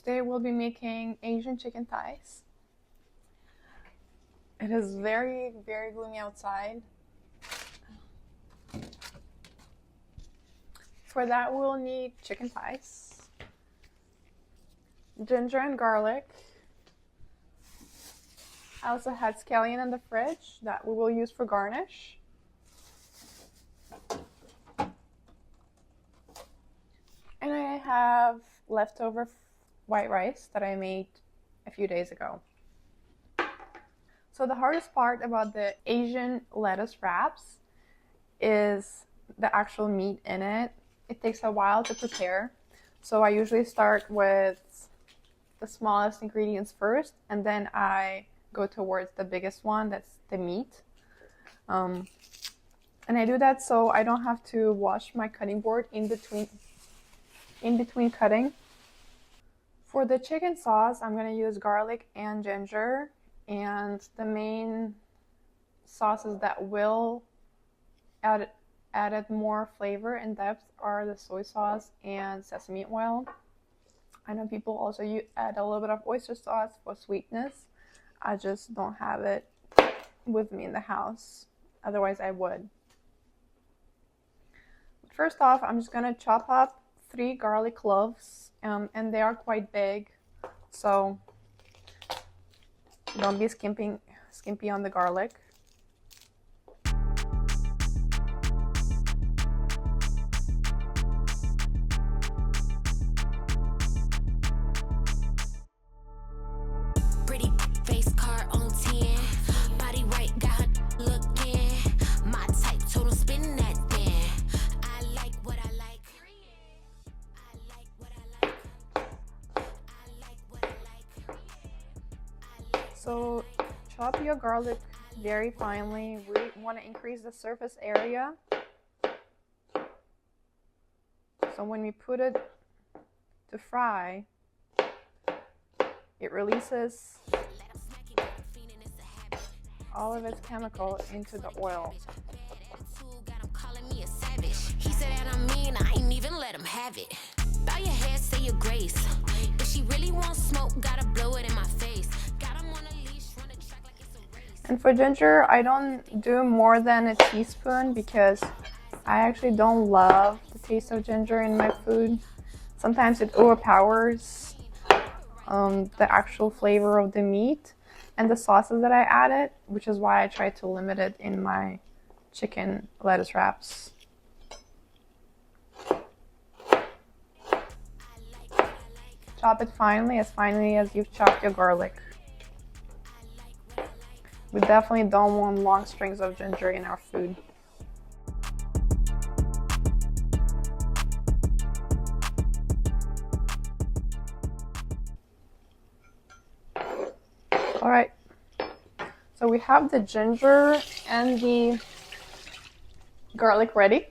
Today we'll be making Asian chicken thighs. It is very, very gloomy outside. For that we'll need chicken thighs, ginger and garlic. I also had scallion in the fridge that we will use for garnish. And I have leftover white rice that I made a few days ago. So the hardest part about the Asian lettuce wraps is the actual meat in it. It takes a while to prepare. So I usually start with the smallest ingredients first, and then I go towards the biggest one, that's the meat. And I do that so I don't have to wash my cutting board in between cutting. For the chicken sauce, I'm going to use garlic and ginger, and the main sauces that will added more flavor and depth are the soy sauce and sesame oil. I know people also add a little bit of oyster sauce for sweetness. I just don't have it with me in the house. Otherwise I would. First off, I'm just going to chop up 3 garlic cloves, and they are quite big, so don't be skimpy on the garlic. Pretty face car on 10, body right, got her looking. My type, total spin that thing. I like what I like. I like what I like. I like what I like. So chop your garlic very finely. We want to increase the surface area. So when we put it to fry, it releases all of its chemical into the oil. He said that I mean, I ain't even let him have it. Bow your head, say your grace. If she really wants smoke, gotta blow it in my face. Got him on a leash, run a track like it's a race. And for ginger, I don't do more than a teaspoon because I actually don't love the taste of ginger in my food. Sometimes it overpowers the actual flavor of the meat and the sauces that I added, which is why I try to limit it in my chicken lettuce wraps. Chop it finely as you've chopped your garlic. We definitely don't want long strings of ginger in our food. All right, so we have the ginger and the garlic ready.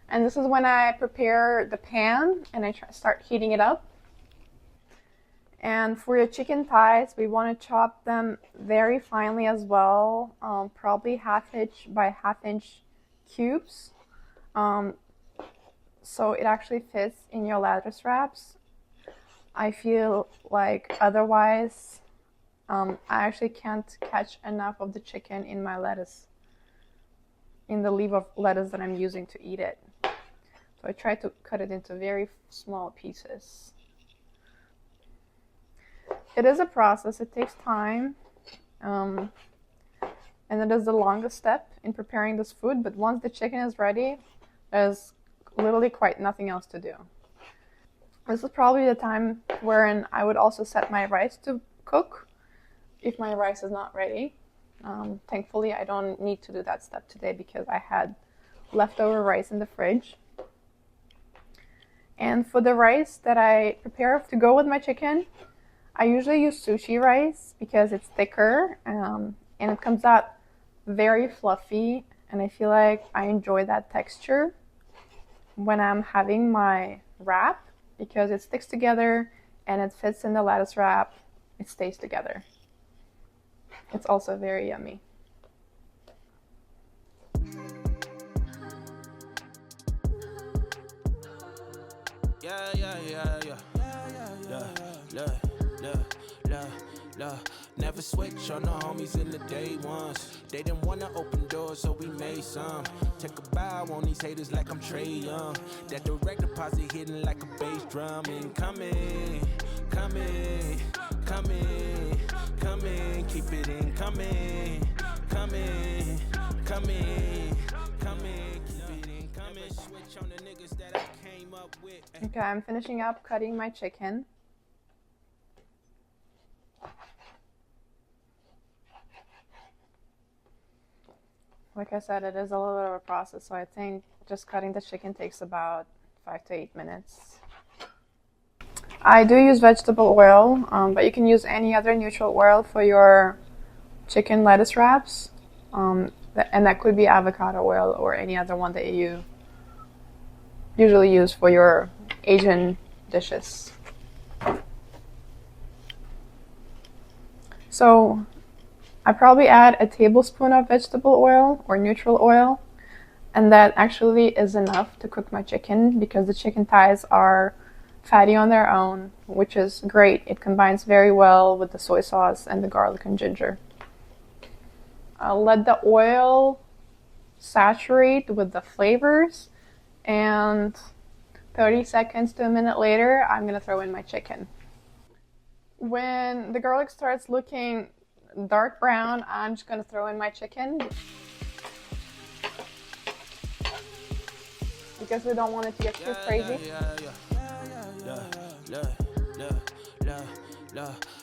And this is when I prepare the pan and I start heating it up. And for your chicken thighs, we want to chop them very finely as well, probably 1/2 inch by 1/2 inch cubes. So it actually fits in your lettuce wraps. I feel like otherwise, I actually can't catch enough of the chicken in my lettuce, in the leaf of lettuce that I'm using to eat it. So I try to cut it into very small pieces. It is a process, it takes time, and it is the longest step in preparing this food, but once the chicken is ready, there's literally quite nothing else to do. This is probably the time wherein I would also set my rice to cook if my rice is not ready. Thankfully, I don't need to do that step today because I had leftover rice in the fridge. And for the rice that I prepare to go with my chicken, I usually use sushi rice because it's thicker and it comes out very fluffy, and I feel like I enjoy that texture when I'm having my wrap because it sticks together and it fits in the lettuce wrap. It stays together. It's also very yummy. Yeah. Never switch on the homies in the day ones. They didn't wanna open doors, so we made some. Take a bow on these haters like I'm Trey Young. That direct deposit hitting like a bass drum. Incoming, coming, coming, coming. Keep it incoming, coming, coming, coming. Keep it incoming. Switch on the niggas that I came up with. Okay, I'm finishing up cutting my chicken. Like I said, it is a little bit of a process, so I think just cutting the chicken takes about 5 to 8 minutes. I do use vegetable oil, but you can use any other neutral oil for your chicken lettuce wraps, and that could be avocado oil or any other one that you usually use for your Asian dishes. So I probably add a tablespoon of vegetable oil or neutral oil, and that actually is enough to cook my chicken because the chicken thighs are fatty on their own, which is great. It combines very well with the soy sauce and the garlic and ginger. I'll let the oil saturate with the flavors, and 30 seconds to a minute later, I'm going to throw in my chicken. When the garlic starts looking dark brown, I'm just going to throw in my chicken because we don't want it to get too crazy.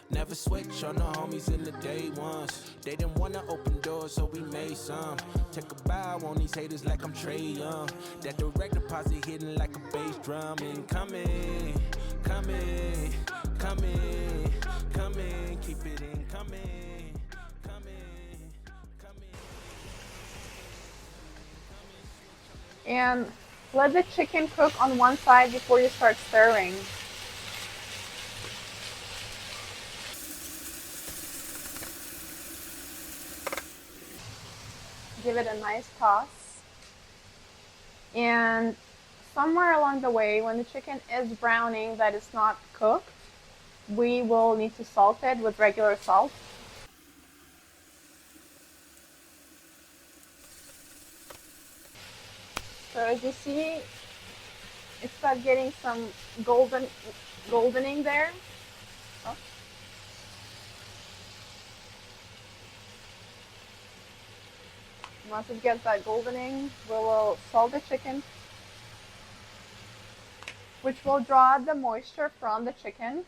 Never switch on the homies in the day ones. They didn't wanna open doors, so we made some. Take a bow on these haters like I'm Trey Young. That direct deposit hitting like a bass drum. Incoming, coming, coming, coming. Keep it incoming, coming, coming. And let the chicken cook on one side before you start stirring. Give it a nice toss. And somewhere along the way, when the chicken is browning that it's not cooked, we will need to salt it with regular salt. So as you see, it starts getting some goldening there. Oh. Once it gets that goldening, we will salt the chicken, which will draw the moisture from the chicken.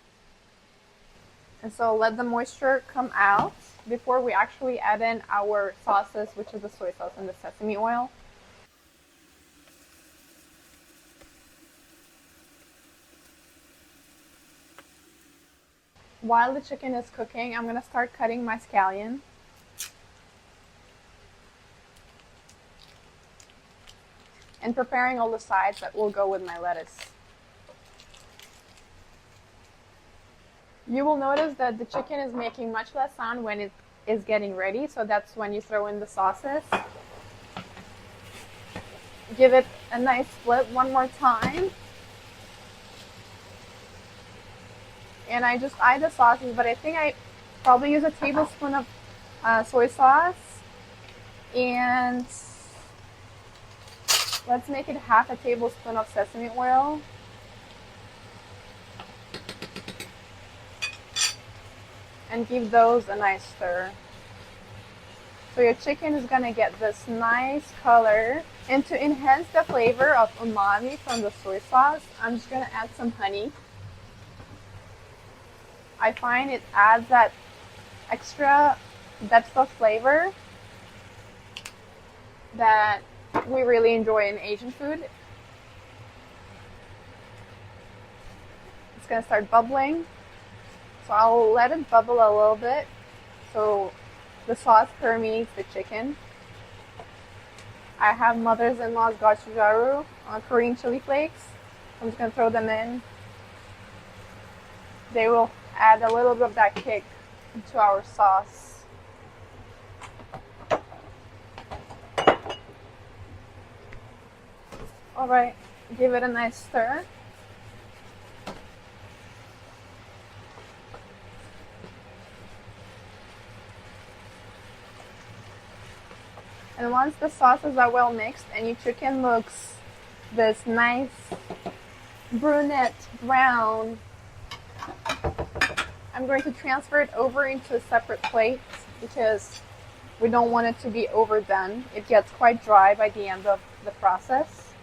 And so let the moisture come out before we actually add in our sauces, which is the soy sauce and the sesame oil. While the chicken is cooking, I'm going to start cutting my scallion. And preparing all the sides that will go with my lettuce. You will notice that the chicken is making much less sound when it is getting ready, so that's when you throw in the sauces. Give it a nice split one more time. And I just add the sauces, but I think I probably use a tablespoon of soy sauce, and let's make it half a tablespoon of sesame oil. And give those a nice stir. So your chicken is gonna get this nice color. And to enhance the flavor of umami from the soy sauce, I'm just gonna add some honey. I find it adds that extra depth of flavor that we really enjoy in Asian food. It's gonna start bubbling, so I'll let it bubble a little bit so the sauce permeates the chicken. I have mother's-in-law's gochujang, Korean chili flakes. I'm just gonna throw them in. They will add a little bit of that kick to our sauce. Alright, give it a nice stir. And once the sauces are well mixed and your chicken looks this nice brunette brown, I'm going to transfer it over into a separate plate because we don't want it to be overdone. It gets quite dry by the end of the process.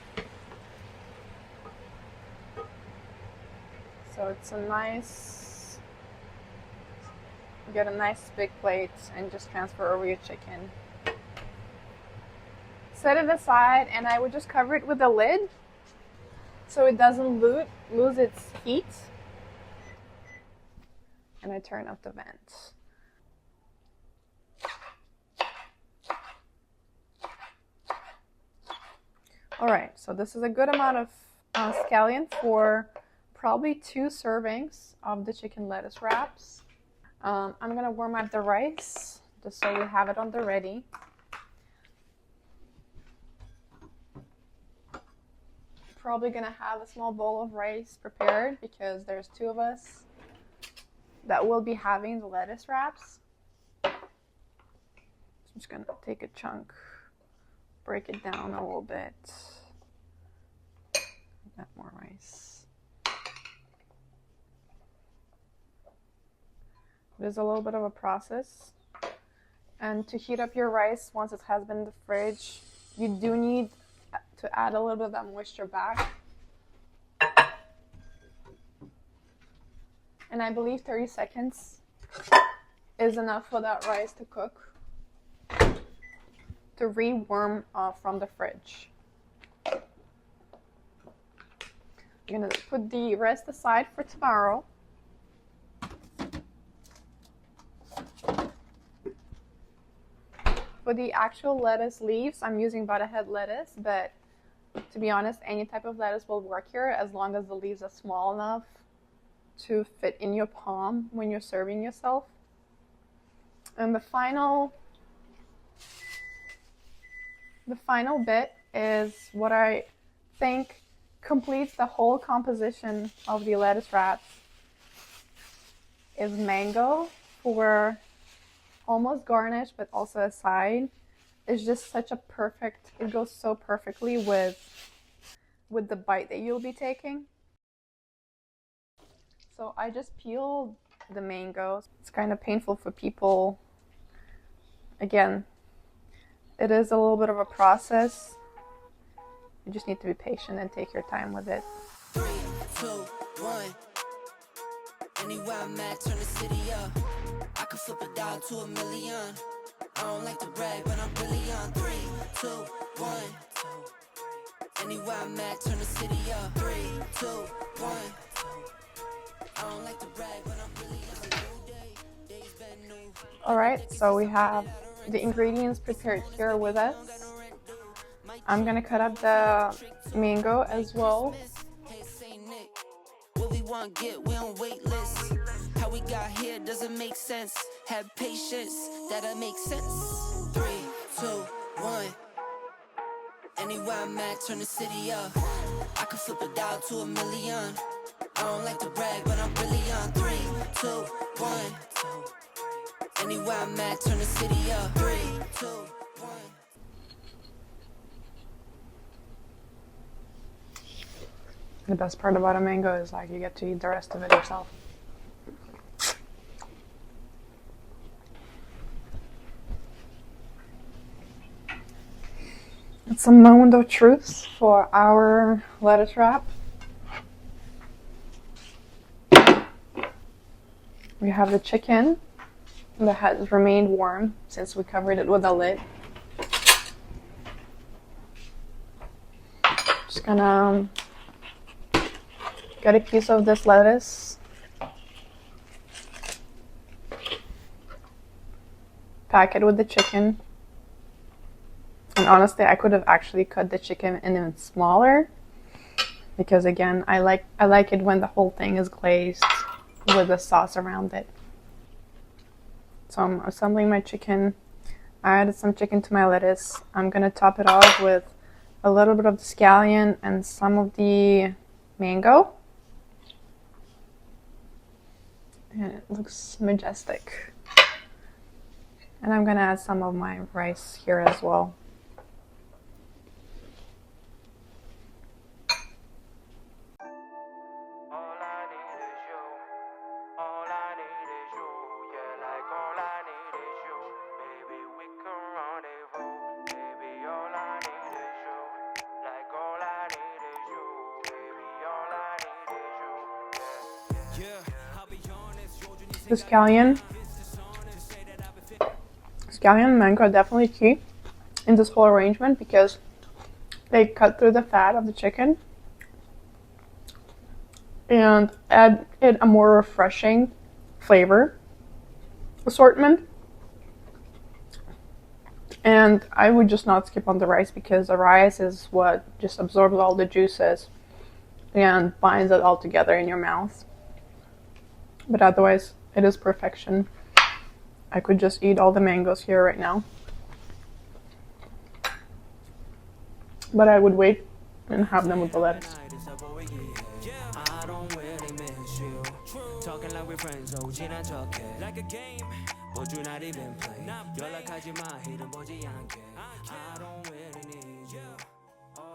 So it's a nice, you get a nice big plate and just transfer over your chicken. Set it aside, and I would just cover it with a lid so it doesn't lose its heat. And I turn up the vent. Alright, so this is a good amount of scallion for probably 2 servings of the chicken lettuce wraps. I'm going to warm up the rice just so we have it on the ready. Probably going to have a small bowl of rice prepared because there's 2 of us that will be having the lettuce wraps. I'm just going to take a chunk, break it down a little bit. Add more rice. It is a little bit of a process. And to heat up your rice once it has been in the fridge, you do need to add a little bit of that moisture back. And I believe 30 seconds is enough for that rice to cook, to rewarm from the fridge. I'm going to put the rest aside for tomorrow. For the actual lettuce leaves, I'm using Butterhead Lettuce, but to be honest, any type of lettuce will work here as long as the leaves are small enough to fit in your palm when you're serving yourself. And the final bit is what I think completes the whole composition of the lettuce wraps, is mango for almost garnish, but also a side. It's just such a perfect, it goes so perfectly with the bite that you'll be taking. So I just peeled the mango. It's kind of painful for people. Again, it is a little bit of a process. You just need to be patient and take your time with it. 3, 2, 1. Anywhere I'm at, turn the city up. I could flip a dial to a million. I don't like to brag, but I'm really on. 3, 2, 1. Anywhere I'm at, turn the city up. 3, 2, 1. I don't like to brag, but I'm really on. Alright, so we have the ingredients prepared here with us. I'm gonna cut up the mango as well. What we want get, we on wait list. How we got here doesn't make sense. Have patience, that'll make sense. 3, 2, 1. Anywhere I'm at, turn the city up. I could flip a dial to a million. I don't like to brag, but I'm really on. 3, 2, 1. Anywhere I'm at, turn the city up. 3, 2, 1. The best part about a mango is like you get to eat the rest of it yourself. It's a moment of truth for our lettuce wrap. We have the chicken that has remained warm since we covered it with a lid. Just gonna get a piece of this lettuce, pack it with the chicken, and honestly I could have actually cut the chicken in even smaller because again I like it when the whole thing is glazed with the sauce around it. So I'm assembling my chicken. I added some chicken to my lettuce. I'm gonna top it off with a little bit of the scallion and some of the mango. And it looks majestic. And I'm gonna add some of my rice here as well. The scallion and mango are definitely key in this whole arrangement because they cut through the fat of the chicken and add it a more refreshing flavor assortment. And I would just not skip on the rice because the rice is what just absorbs all the juices and binds it all together in your mouth. But otherwise, it is perfection. I could just eat all the mangoes here right now. But I would wait and have them with the lettuce. Talking like we're friends, oh, Gina talk like a game, but you not even play. You're like Hajima, hidden boji yanke.